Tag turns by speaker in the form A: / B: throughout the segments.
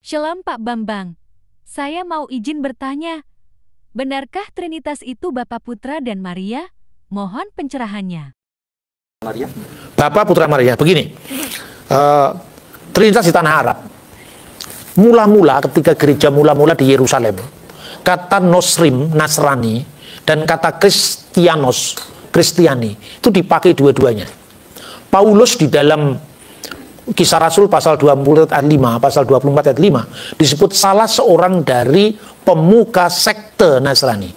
A: Shalom Pak Bambang, saya mau izin bertanya, benarkah Trinitas itu Bapa, Putra, dan Maria? Mohon pencerahannya.
B: Maria. Bapa, Putra, Maria. Begini, Trinitas di tanah Arab. Mula-mula ketika gereja mula-mula di Yerusalem, kata Nosrim, Nasrani, dan kata Kristianos, Kristiani, itu dipakai dua-duanya. Paulus di dalam Kisah Rasul pasal 20 ayat 5, pasal 24 ayat 5, disebut salah seorang dari pemuka sekte Nasrani.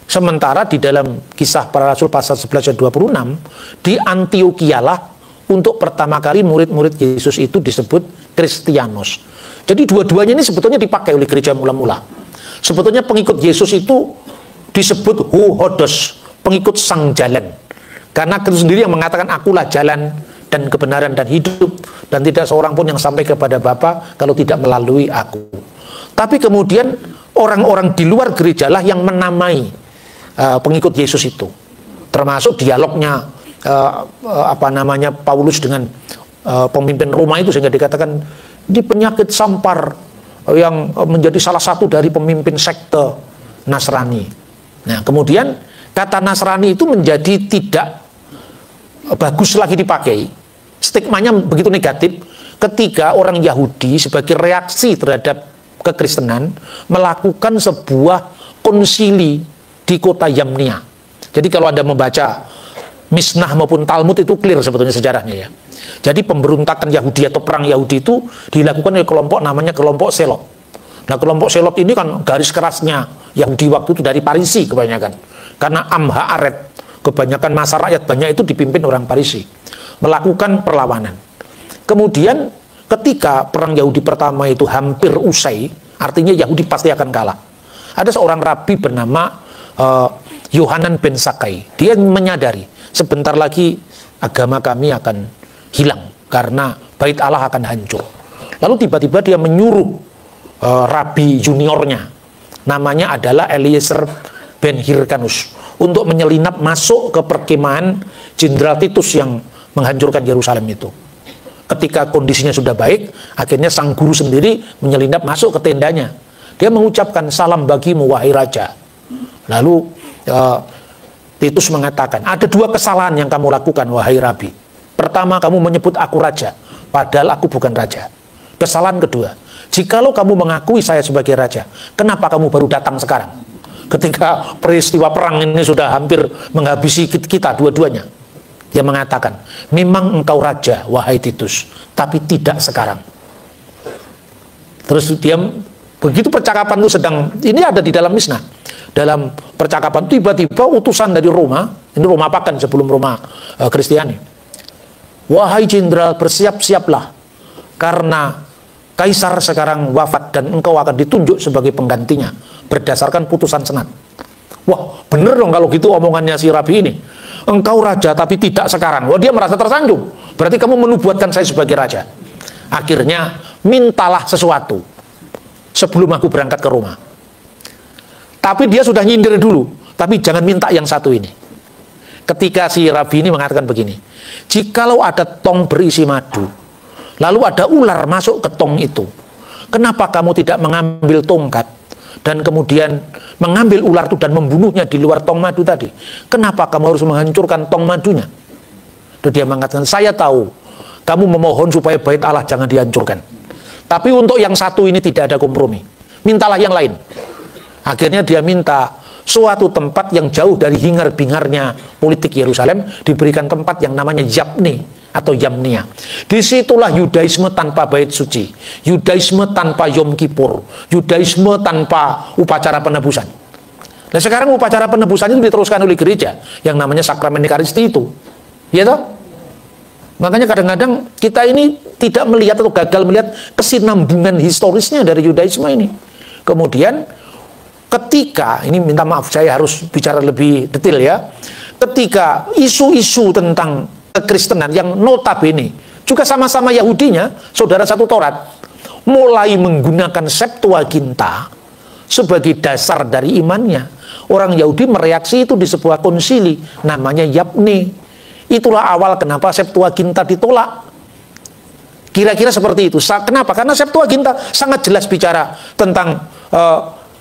B: Sementara di dalam Kisah Para Rasul pasal 11 ayat 26, di Antiokhia lah untuk pertama kali murid-murid Yesus itu disebut Kristianos. Jadi dua-duanya ini sebetulnya dipakai oleh gereja mula-mula. Sebetulnya pengikut Yesus itu disebut Hodos, pengikut sang jalan. Karena Kristus sendiri yang mengatakan, akulah jalan dan kebenaran dan hidup, dan tidak seorang pun yang sampai kepada Bapa kalau tidak melalui aku. Tapi kemudian orang-orang di luar gereja lah yang menamai pengikut Yesus itu, termasuk dialognya Paulus dengan pemimpin Roma itu, sehingga dikatakan di penyakit sampar yang menjadi salah satu dari pemimpin sekte Nasrani. Nah, kemudian kata Nasrani itu menjadi tidak bagus lagi dipakai. Stigmanya begitu negatif ketika orang Yahudi sebagai reaksi terhadap kekristenan melakukan sebuah konsili di kota Yamnia. Jadi kalau Anda membaca Misnah maupun Talmud itu clear sebetulnya sejarahnya ya. Jadi pemberontakan Yahudi atau perang Yahudi itu dilakukan oleh kelompok namanya kelompok Selot. Nah, kelompok Selot ini kan garis kerasnya Yahudi waktu itu dari Parisi kebanyakan. Karena Amha Aret, kebanyakan masa rakyat banyak itu dipimpin orang Parisi, melakukan perlawanan. Kemudian ketika perang Yahudi pertama itu hampir usai, artinya Yahudi pasti akan kalah, ada seorang rabi bernama Yohanan ben Sakai. Dia menyadari sebentar lagi agama kami akan hilang karena bait Allah akan hancur. Lalu tiba-tiba dia menyuruh rabi juniornya, namanya adalah Eliezer ben Hirkanus, untuk menyelinap masuk ke perkemahan Jenderal Titus yang menghancurkan Yerusalem itu. Ketika kondisinya sudah baik, akhirnya sang guru sendiri menyelinap masuk ke tendanya. Dia mengucapkan, salam bagimu wahai raja. Lalu Titus mengatakan, ada dua kesalahan yang kamu lakukan wahai rabi. Pertama, kamu menyebut aku raja, padahal aku bukan raja. Kesalahan kedua, jikalau kamu mengakui saya sebagai raja, kenapa kamu baru datang sekarang? Ketika peristiwa perang ini sudah hampir menghabisi kita dua-duanya. Dia mengatakan, memang engkau raja wahai Titus, tapi tidak sekarang. Terus dia, begitu percakapan itu sedang, ini ada di dalam Misnah. Dalam percakapan tiba-tiba utusan dari Roma, ini Roma Pagan sebelum Roma Kristiani. Wahai jenderal, bersiap-siaplah, karena kaisar sekarang wafat dan engkau akan ditunjuk sebagai penggantinya berdasarkan putusan senat. Wah, bener dong kalau gitu omongannya si rabi ini. Engkau raja tapi tidak sekarang. Wah, dia merasa tersanjung. Berarti kamu menubuatkan saya sebagai raja. Akhirnya mintalah sesuatu sebelum aku berangkat ke Roma. Tapi dia sudah nyindir dulu. Tapi jangan minta yang satu ini. Ketika si rabi ini mengatakan begini, jikalau ada tong berisi madu, lalu ada ular masuk ke tong itu, kenapa kamu tidak mengambil tongkat dan kemudian mengambil ular itu dan membunuhnya di luar tong madu tadi? Kenapa kamu harus menghancurkan tong madunya? Dan dia mengatakan, saya tahu kamu memohon supaya bait Allah jangan dihancurkan, tapi untuk yang satu ini tidak ada kompromi, mintalah yang lain. Akhirnya dia minta suatu tempat yang jauh dari hingar-bingarnya politik Yerusalem, diberikan tempat yang namanya Yabne atau Yamnia. Disitulah Yudaisme tanpa bait suci, Yudaisme tanpa Yom Kippur, Yudaisme tanpa upacara penebusan. Nah, sekarang upacara penebusan itu diteruskan oleh gereja yang namanya sakramen Ekaristi itu, ya toh? Makanya kadang-kadang kita ini tidak melihat atau gagal melihat kesinambungan historisnya dari Yudaisme ini. Kemudian ketika, ini minta maaf saya harus bicara lebih detail ya, ketika isu-isu tentang kekristenan yang notabene juga sama-sama Yahudinya, saudara satu Taurat, mulai menggunakan Septuaginta sebagai dasar dari imannya, orang Yahudi mereaksi itu di sebuah konsili namanya Yabne. Itulah awal kenapa Septuaginta ditolak. Kira-kira seperti itu. Kenapa? Karena Septuaginta sangat jelas bicara tentang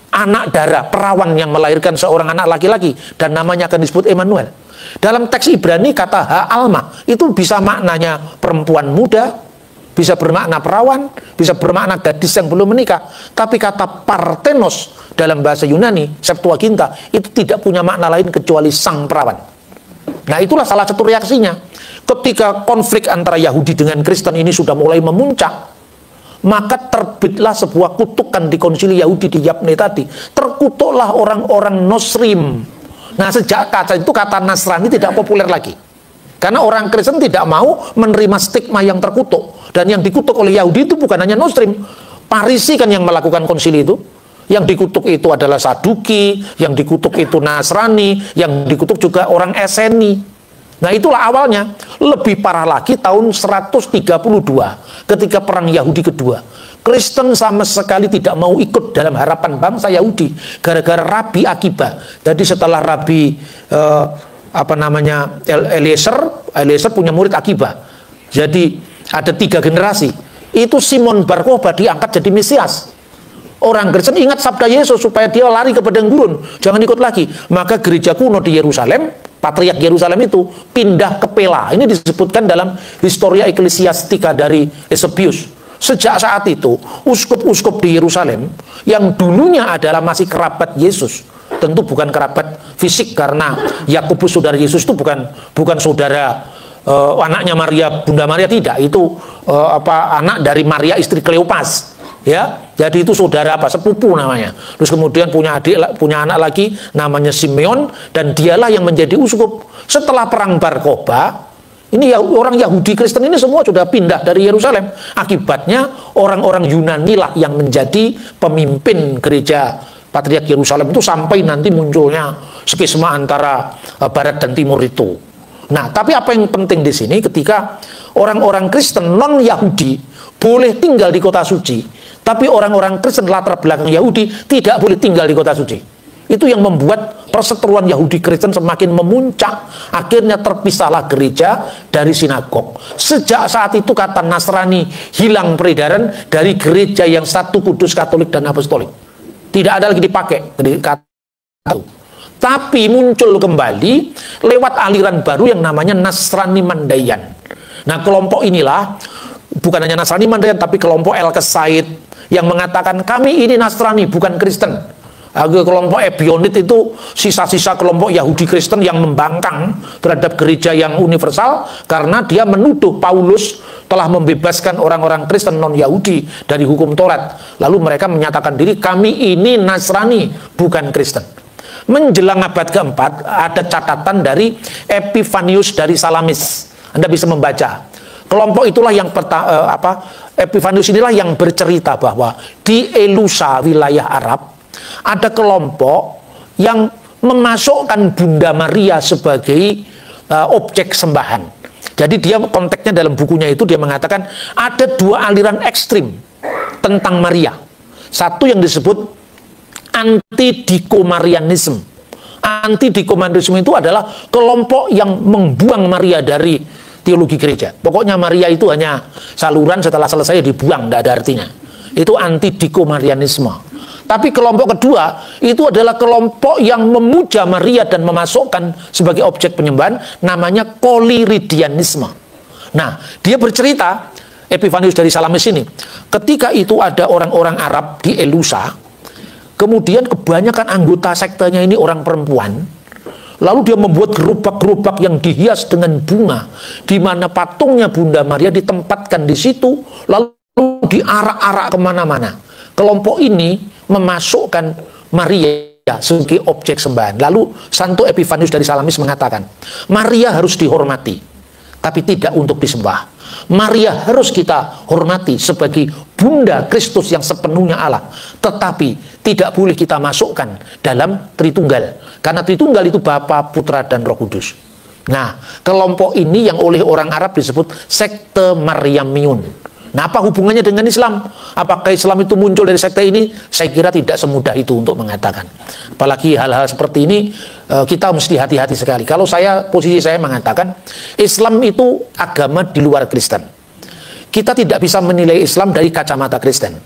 B: anak darah, perawan yang melahirkan seorang anak laki-laki, dan namanya akan disebut Emmanuel. Dalam teks Ibrani kata ha'alma itu bisa maknanya perempuan muda, bisa bermakna perawan, bisa bermakna gadis yang belum menikah. Tapi kata parthenos dalam bahasa Yunani, Septuaginta, itu tidak punya makna lain kecuali sang perawan. Nah, itulah salah satu reaksinya. Ketika konflik antara Yahudi dengan Kristen ini sudah mulai memuncak, maka terbitlah sebuah kutukan di konsili Yahudi di Yabne tadi. Terkutuklah orang-orang Nosrim. Nah, sejak kata itu kata Nasrani tidak populer lagi. Karena orang Kristen tidak mau menerima stigma yang terkutuk. Dan yang dikutuk oleh Yahudi itu bukan hanya Nosrim. Parisi kan yang melakukan konsili itu. Yang dikutuk itu adalah Saduki, yang dikutuk itu Nasrani, yang dikutuk juga orang Eseni. Nah, itulah awalnya. Lebih parah lagi tahun 132 ketika perang Yahudi kedua. Kristen sama sekali tidak mau ikut dalam harapan bangsa Yahudi gara-gara Rabi Akiba. Jadi setelah Rabi Eliezer punya murid Akiba. Jadi ada 3 generasi. Itu Simon Bar Kokhba diangkat jadi Mesias. Orang Kristen ingat sabda Yesus supaya dia lari ke padang gurun, jangan ikut lagi. Maka gereja kuno di Yerusalem, Patriark Yerusalem itu pindah ke Pela. Ini disebutkan dalam Historia Ecclesiastica dari Eusebius. Sejak saat itu, uskup-uskup di Yerusalem yang dulunya adalah masih kerabat Yesus, tentu bukan kerabat fisik karena Yakobus saudara Yesus itu bukan saudara anaknya Maria, Bunda Maria, tidak. Itu anak dari Maria istri Kleopas. Ya, jadi itu saudara sepupu namanya. Terus kemudian punya anak lagi namanya Simeon, dan dialah yang menjadi uskup. Setelah perang Bar Kokhba, ini orang Yahudi Kristen ini semua sudah pindah dari Yerusalem. Akibatnya orang-orang Yunani lah yang menjadi pemimpin gereja Patriark Yerusalem itu sampai nanti munculnya skisma antara barat dan timur itu. Nah, tapi apa yang penting di sini ketika orang-orang Kristen non-Yahudi boleh tinggal di kota suci, tapi orang-orang Kristen latar belakang Yahudi tidak boleh tinggal di kota suci. Itu yang membuat perseteruan Yahudi Kristen semakin memuncak. Akhirnya terpisahlah gereja dari sinagog. Sejak saat itu kata Nasrani hilang peredaran dari gereja yang satu, kudus, Katolik, dan Apostolik. Tidak ada lagi dipakai kata itu. Tapi muncul kembali lewat aliran baru yang namanya Nasrani Mandayan. Nah, kelompok inilah bukan hanya Nasrani Mandayan, tapi kelompok El-Kesaid yang mengatakan kami ini Nasrani bukan Kristen. Kelompok Ebionit itu sisa-sisa kelompok Yahudi Kristen yang membangkang terhadap gereja yang universal karena dia menuduh Paulus telah membebaskan orang-orang Kristen non-Yahudi dari hukum Taurat. Lalu mereka menyatakan diri kami ini Nasrani bukan Kristen. Menjelang abad keempat ada catatan dari Epifanius dari Salamis. Anda bisa membaca. Kelompok itulah yang Epifanius inilah yang bercerita bahwa di Elusa, wilayah Arab, ada kelompok yang memasukkan Bunda Maria sebagai objek sembahan. Jadi dia konteksnya dalam bukunya itu dia mengatakan ada 2 aliran ekstrim tentang Maria. Satu yang disebut anti-dikomarianisme. Anti-dikomarianisme itu adalah kelompok yang membuang Maria dari teologi gereja. Pokoknya Maria itu hanya saluran, setelah selesai dibuang, tidak ada artinya. Itu anti-dikomarianisme. Tapi kelompok kedua itu adalah kelompok yang memuja Maria dan memasukkan sebagai objek penyembahan, namanya koliridianisme. Nah, dia bercerita, Epifanius dari Salamis ini, ketika itu ada orang-orang Arab di Elusa, kemudian kebanyakan anggota sektenya ini orang perempuan. Lalu dia membuat gerobak-gerobak yang dihias dengan bunga, di mana patungnya Bunda Maria ditempatkan di situ, lalu diarak-arak kemana-mana. Kelompok ini memasukkan Maria sebagai objek sembahan. Lalu Santo Epifanius dari Salamis mengatakan, Maria harus dihormati, tapi tidak untuk disembah. Maria harus kita hormati sebagai Bunda Kristus yang sepenuhnya Allah, tetapi tidak boleh kita masukkan dalam Tritunggal, karena Tritunggal itu Bapa, Putra, dan Roh Kudus. Nah, kelompok ini yang oleh orang Arab disebut sekte Maryamiun. Nah, apa hubungannya dengan Islam? Apakah Islam itu muncul dari sekte ini? Saya kira tidak semudah itu untuk mengatakan. Apalagi hal-hal seperti ini kita mesti hati-hati sekali. Kalau posisi saya mengatakan Islam itu agama di luar Kristen. kita tidak bisa menilai Islam dari kacamata Kristen.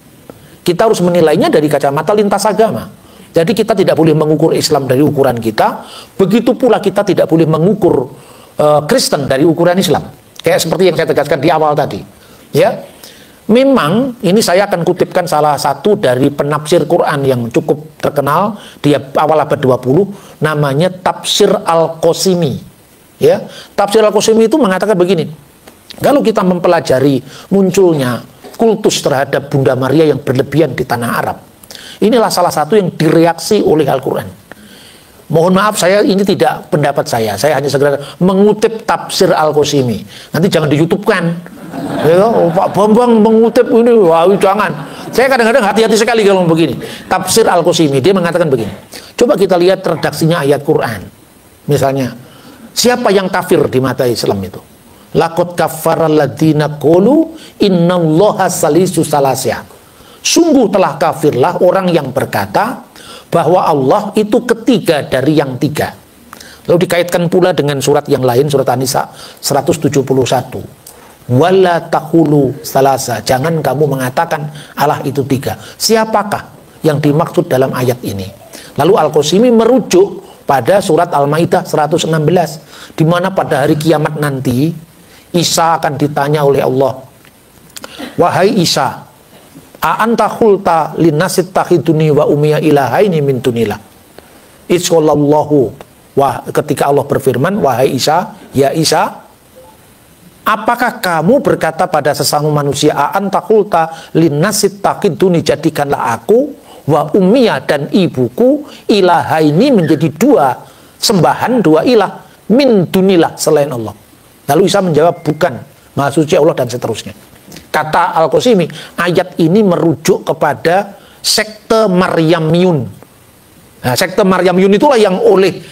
B: Kita harus menilainya dari kacamata lintas agama. Jadi kita tidak boleh mengukur Islam dari ukuran kita, begitu pula kita tidak boleh mengukur Kristen dari ukuran Islam. Kayak seperti yang saya tegaskan di awal tadi. Ya, memang ini saya akan kutipkan salah satu dari penafsir Quran yang cukup terkenal di awal abad 20, namanya Tafsir Al-Qasimi. Ya, Tafsir Al-Qasimi itu mengatakan begini, kalau kita mempelajari munculnya kultus terhadap Bunda Maria yang berlebihan di tanah Arab, inilah salah satu yang direaksi oleh Al-Quran. Mohon maaf, saya ini tidak pendapat saya hanya segera mengutip Tafsir Al-Qasimi. Nanti jangan di YouTube kan. Ya, Pak Bambang mengutip ini, wah jangan. Saya kadang-kadang hati-hati sekali kalau begini. Tafsir Al-Qasimi, dia mengatakan begini. Coba kita lihat redaksinya ayat Quran. Misalnya, siapa yang kafir di mata Islam itu? Laqad kaffara alladziina qalu innallaha salisu salasya. Sungguh telah kafirlah orang yang berkata bahwa Allah itu ketiga dari yang tiga. Lalu dikaitkan pula dengan surat yang lain, surat An-Nisa 171. Wala taqulu salasa, jangan kamu mengatakan Allah itu tiga. Siapakah yang dimaksud dalam ayat ini? Lalu Al-Qasimi merujuk pada surat Al-Maidah 116, di mana pada hari kiamat nanti Isa akan ditanya oleh Allah, wahai Isa, a'anta khulta linnasit takhiduni wa umiya ilahaini min dunillah. Isqallallahu, ketika Allah berfirman, wahai Isa, ya Isa, apakah kamu berkata pada sesama manusia, a'anta khulta linnasit takhiduni, jadikanlah aku wa umiya dan ibuku ilahaini menjadi dua sembahan, dua ilah min dunillah selain Allah. Lalu Isa menjawab, bukan, Maha Suci Allah, dan seterusnya. Kata Al-Qasimi, ayat ini merujuk kepada sekte Maryamiyun. Nah, sekte Maryamiyun itulah yang oleh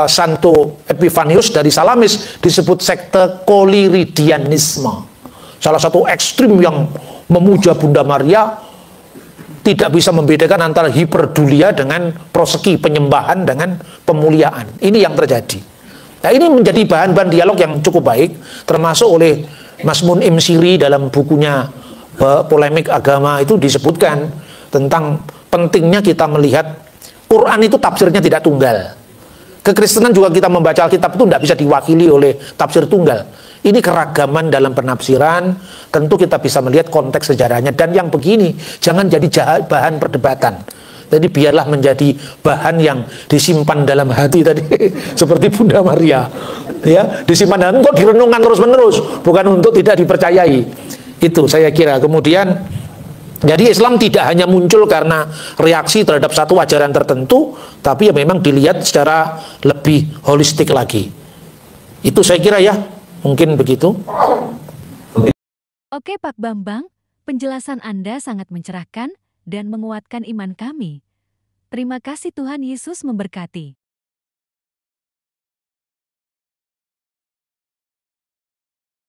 B: Santo Epifanius dari Salamis disebut sekte Koliridianisme. Salah satu ekstrim yang memuja Bunda Maria, tidak bisa membedakan antara hiperdulia dengan proseki, penyembahan dengan pemuliaan. Ini yang terjadi. Nah, ini menjadi bahan-bahan dialog yang cukup baik, termasuk oleh Mas Mun'im Siri dalam bukunya Polemik Agama itu disebutkan tentang pentingnya kita melihat Quran itu tafsirnya tidak tunggal. Kekristenan juga kita membaca Alkitab itu tidak bisa diwakili oleh tafsir tunggal. Ini keragaman dalam penafsiran, tentu kita bisa melihat konteks sejarahnya. Dan yang begini, jangan jadi bahan perdebatan. Jadi biarlah menjadi bahan yang disimpan dalam hati tadi, seperti Bunda Maria, ya, disimpan dalam, kok direnungkan terus-menerus, bukan untuk tidak dipercayai. Itu saya kira. Kemudian, jadi Islam tidak hanya muncul karena reaksi terhadap satu ajaran tertentu, tapi ya memang dilihat secara lebih holistik lagi. Itu saya kira ya, mungkin begitu.
A: Oke Pak Bambang, penjelasan Anda sangat mencerahkan dan menguatkan iman kami. Terima kasih, Tuhan Yesus memberkati.